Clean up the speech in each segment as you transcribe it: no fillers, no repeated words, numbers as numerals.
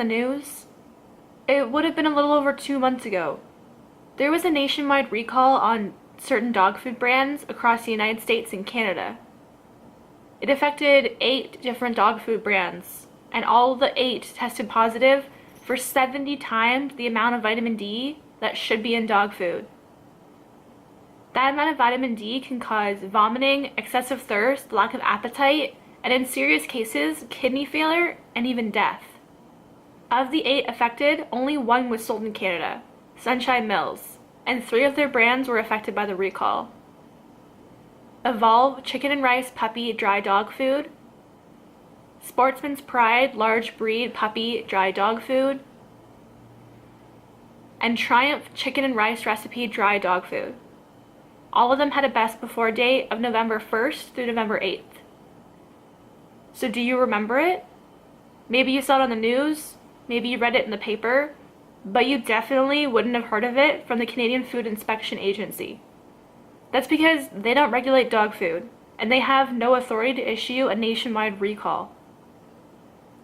the news? It would have been a little over 2 months ago. There was a nationwide recall on certain dog food brands across the United States and Canada. It affected 8 different dog food brands, and all the 8 tested positive for 70 times the amount of vitamin D that should be in dog food. That amount of vitamin D can cause vomiting, excessive thirst, lack of appetite, and in serious cases, kidney failure and even death. Of the 8 affected, only 1 was sold in Canada, Sunshine Mills, and 3 of their brands were affected by the recall. Evolve Chicken and Rice Puppy Dry Dog Food, Sportsman's Pride Large Breed Puppy Dry Dog Food, and Triumph Chicken and Rice Recipe Dry Dog Food. All of them had a best before date of November 1st through November 8th. So do you remember it? Maybe you saw it on the news, maybe you read it in the paper, but you definitely wouldn't have heard of it from the Canadian Food Inspection Agency. That's because they don't regulate dog food, and they have no authority to issue a nationwide recall.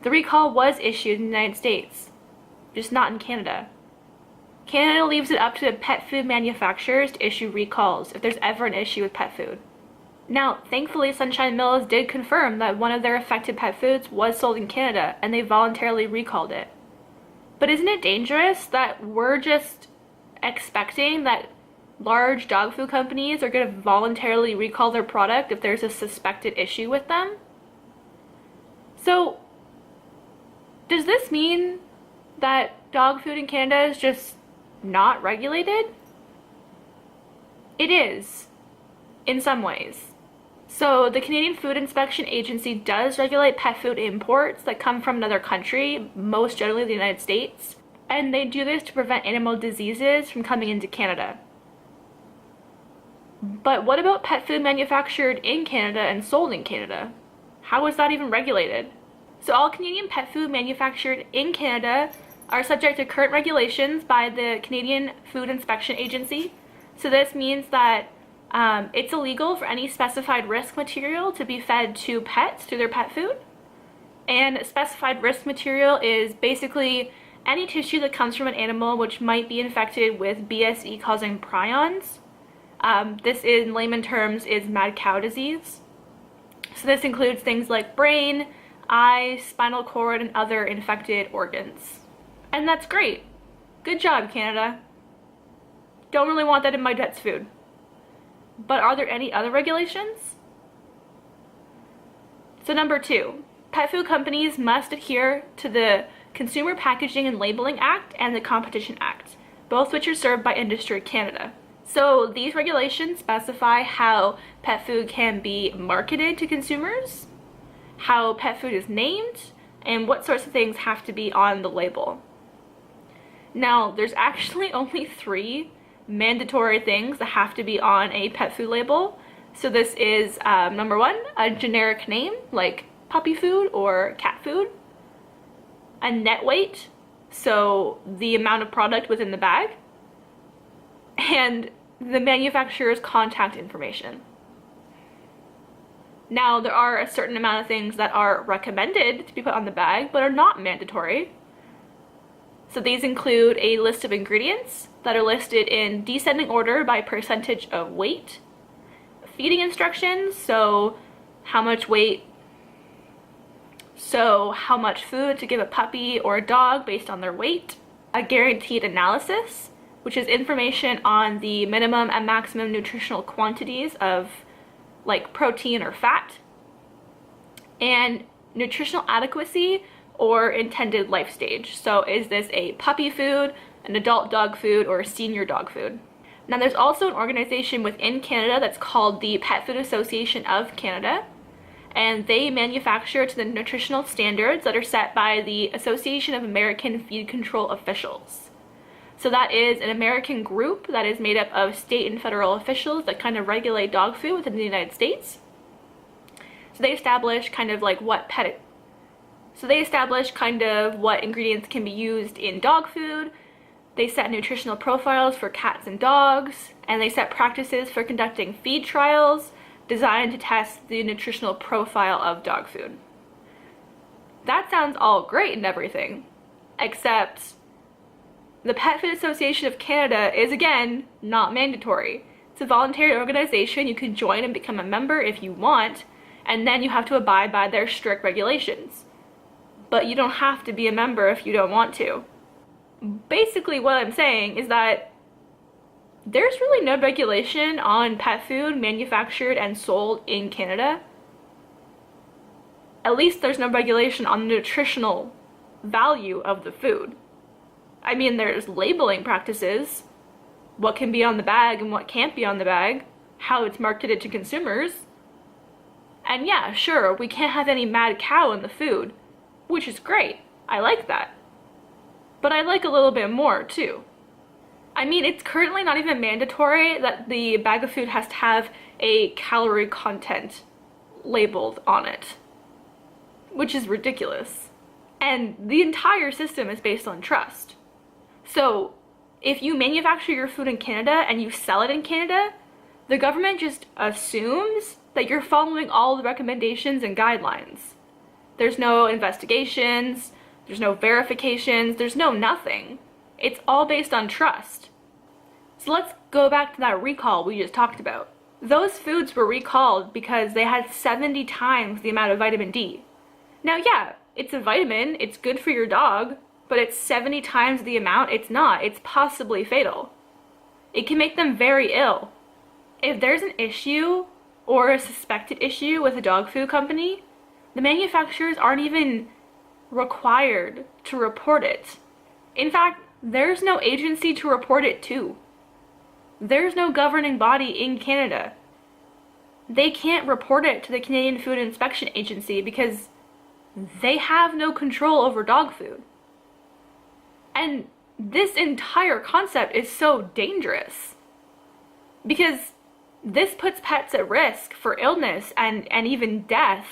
The recall was issued in the United States, just not in Canada. Canada leaves it up to the pet food manufacturers to issue recalls if there's ever an issue with pet food. Now, thankfully, Sunshine Mills did confirm that one of their affected pet foods was sold in Canada, and they voluntarily recalled it. But isn't it dangerous that we're just expecting that large dog food companies are going to voluntarily recall their product if there's a suspected issue with them? So, does this mean that dog food in Canada is just not regulated? It is, in some ways. So the Canadian Food Inspection Agency does regulate pet food imports that come from another country, most generally the United States, and they do this to prevent animal diseases from coming into Canada. But what about pet food manufactured in Canada and sold in Canada? How is that even regulated? So all Canadian pet food manufactured in Canada are subject to current regulations by the Canadian Food Inspection Agency. So this means that it's illegal for any specified risk material to be fed to pets through their pet food. And specified risk material is basically any tissue that comes from an animal which might be infected with BSE causing prions. This in layman terms is mad cow disease. So this includes things like brain, eye, spinal cord, and other infected organs. And that's great. Good job, Canada. Don't really want that in my pet's food. But are there any other regulations? So number 2, pet food companies must adhere to the Consumer Packaging and Labeling Act and the Competition Act, both which are served by Industry Canada. So these regulations specify how pet food can be marketed to consumers, how pet food is named, and what sorts of things have to be on the label. Now, there's actually only 3 mandatory things that have to be on a pet food label. So this is number 1, a generic name like puppy food or cat food, a net weight, so the amount of product within the bag, and the manufacturer's contact information. Now, there are a certain amount of things that are recommended to be put on the bag but are not mandatory. So these include a list of ingredients that are listed in descending order by percentage of weight, feeding instructions, so how much food to give a puppy or a dog based on their weight, a guaranteed analysis, which is information on the minimum and maximum nutritional quantities of like protein or fat, and nutritional adequacy or intended life stage. So is this a puppy food, an adult dog food, or a senior dog food? Now there's also an organization within Canada that's called the Pet Food Association of Canada, and they manufacture to the nutritional standards that are set by the Association of American Feed Control Officials. So that is an American group that is made up of state and federal officials that kind of regulate dog food within the United States. So they establish kind of what ingredients can be used in dog food. They set nutritional profiles for cats and dogs, and they set practices for conducting feed trials designed to test the nutritional profile of dog food. That sounds all great and everything, except the Pet Food Association of Canada is, again, not mandatory. It's a voluntary organization. You can join and become a member if you want, and then you have to abide by their strict regulations. But you don't have to be a member if you don't want to. Basically, what I'm saying is that there's really no regulation on pet food manufactured and sold in Canada. At least there's no regulation on the nutritional value of the food. I mean, there's labeling practices, what can be on the bag and what can't be on the bag, how it's marketed to consumers. And yeah, sure, we can't have any mad cow in the food, which is great. I like that. But I like a little bit more too. I mean, it's currently not even mandatory that the bag of food has to have a calorie content labeled on it, which is ridiculous. And the entire system is based on trust. So if you manufacture your food in Canada and you sell it in Canada, the government just assumes that you're following all the recommendations and guidelines. There's no investigations, there's no verifications, there's no nothing. It's all based on trust. So let's go back to that recall we just talked about. Those foods were recalled because they had 70 times the amount of vitamin D. Now, yeah, it's a vitamin, it's good for your dog, but it's 70 times the amount. It's not. It's possibly fatal. It can make them very ill. If there's an issue or a suspected issue with a dog food company, the manufacturers aren't even required to report it. In fact, there's no agency to report it to. There's no governing body in Canada. They can't report it to the Canadian Food Inspection Agency because they have no control over dog food. And this entire concept is so dangerous because this puts pets at risk for illness and even death.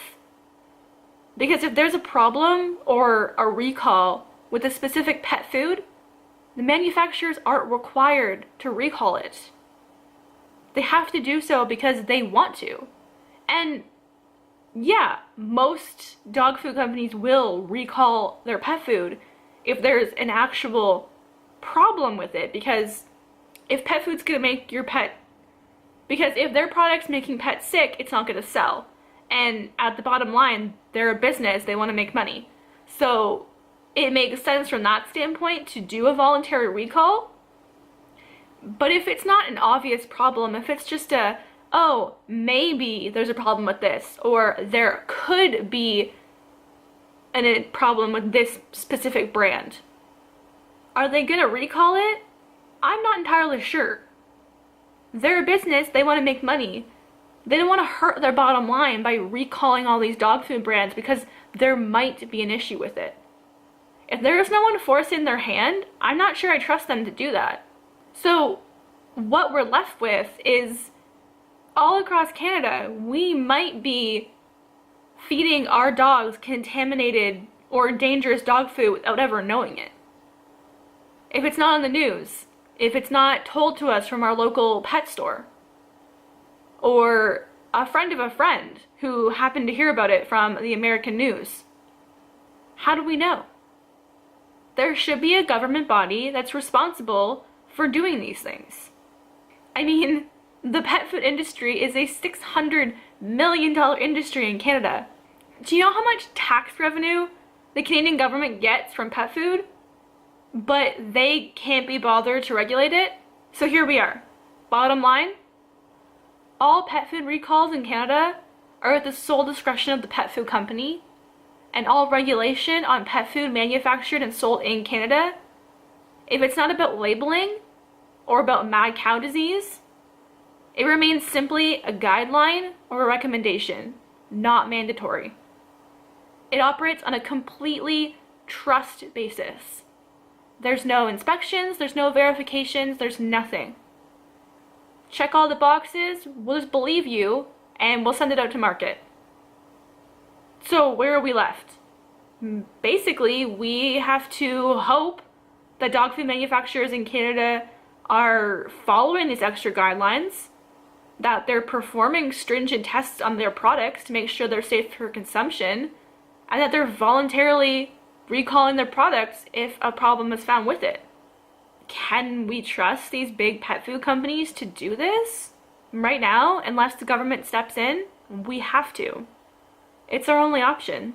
Because if there's a problem or a recall with a specific pet food, the manufacturers aren't required to recall it. They have to do so because they want to. And yeah, most dog food companies will recall their pet food if there's an actual problem with it, because if pet food's gonna make your pet, because if their product's making pets sick, it's not gonna sell. And at the bottom line, they're a business, they wanna make money. So it makes sense from that standpoint to do a voluntary recall. But if it's not an obvious problem, if it's just oh, maybe there's a problem with this, or there could be a problem with this specific brand, are they gonna recall it? I'm not entirely sure. They're a business, they want to make money. They don't want to hurt their bottom line by recalling all these dog food brands because there might be an issue with it. If there is no one forcing their hand, I'm not sure I trust them to do that. So what we're left with is, all across Canada, we might be feeding our dogs contaminated or dangerous dog food without ever knowing it. If it's not on the news, if it's not told to us from our local pet store, or a friend of a friend who happened to hear about it from the American news, how do we know? There should be a government body that's responsible for doing these things. I mean, the pet food industry is a $600 million industry in Canada. Do you know how much tax revenue the Canadian government gets from pet food? But they can't be bothered to regulate it? So here we are. Bottom line, all pet food recalls in Canada are at the sole discretion of the pet food company, and all regulation on pet food manufactured and sold in Canada, if it's not about labeling or about mad cow disease, it remains simply a guideline or a recommendation, not mandatory. It operates on a completely trust basis. There's no inspections, there's no verifications, there's nothing. Check all the boxes, we'll just believe you, and we'll send it out to market. So where are we left? Basically, we have to hope that dog food manufacturers in Canada are following these extra guidelines, that they're performing stringent tests on their products to make sure they're safe for consumption, and that they're voluntarily recalling their products if a problem is found with it. Can we trust these big pet food companies to do this? Right now, unless the government steps in, we have to. It's our only option.